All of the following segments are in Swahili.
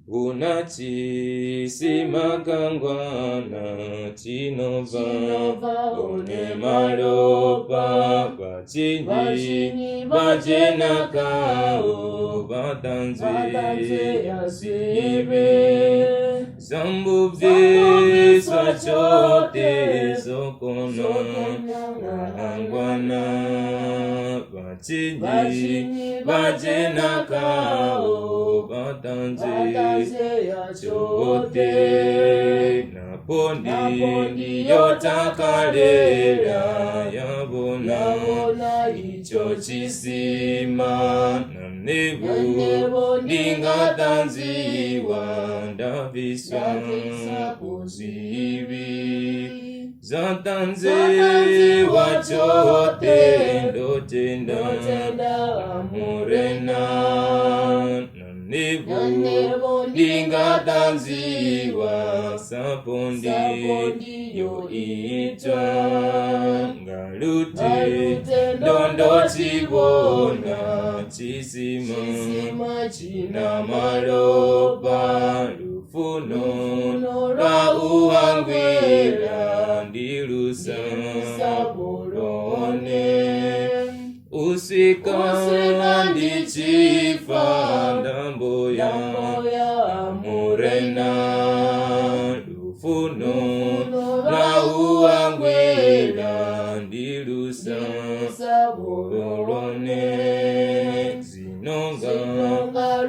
Unachi simakangwana chinova one malopa bachini bajenakao batanze yasibe zambubye swachote zokono angwana bachini bajenakao batanze chote napondi yotakalera yabona icho chisima nanebu ningatanziwa ndabisa kuzibi zatanze wachote ndotenda amurena Nebu ningatanziwa sapondi yo ita ngalute dondo chibona chisima china malopa lufuno la uangwira ndilusa bolone usika ndichifa ndambo ya murena lufuno la uangwela ndilusa bolone zinonga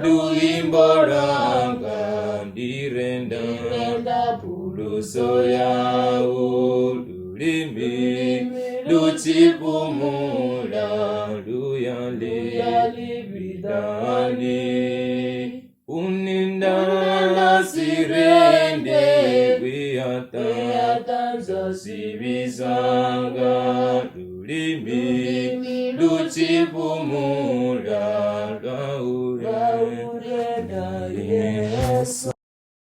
luimbo langa ndirenda puluso yao lulimi luchipumula luyali bidani uninda sirende kwiyatanza sibisanga lulimi luchipumula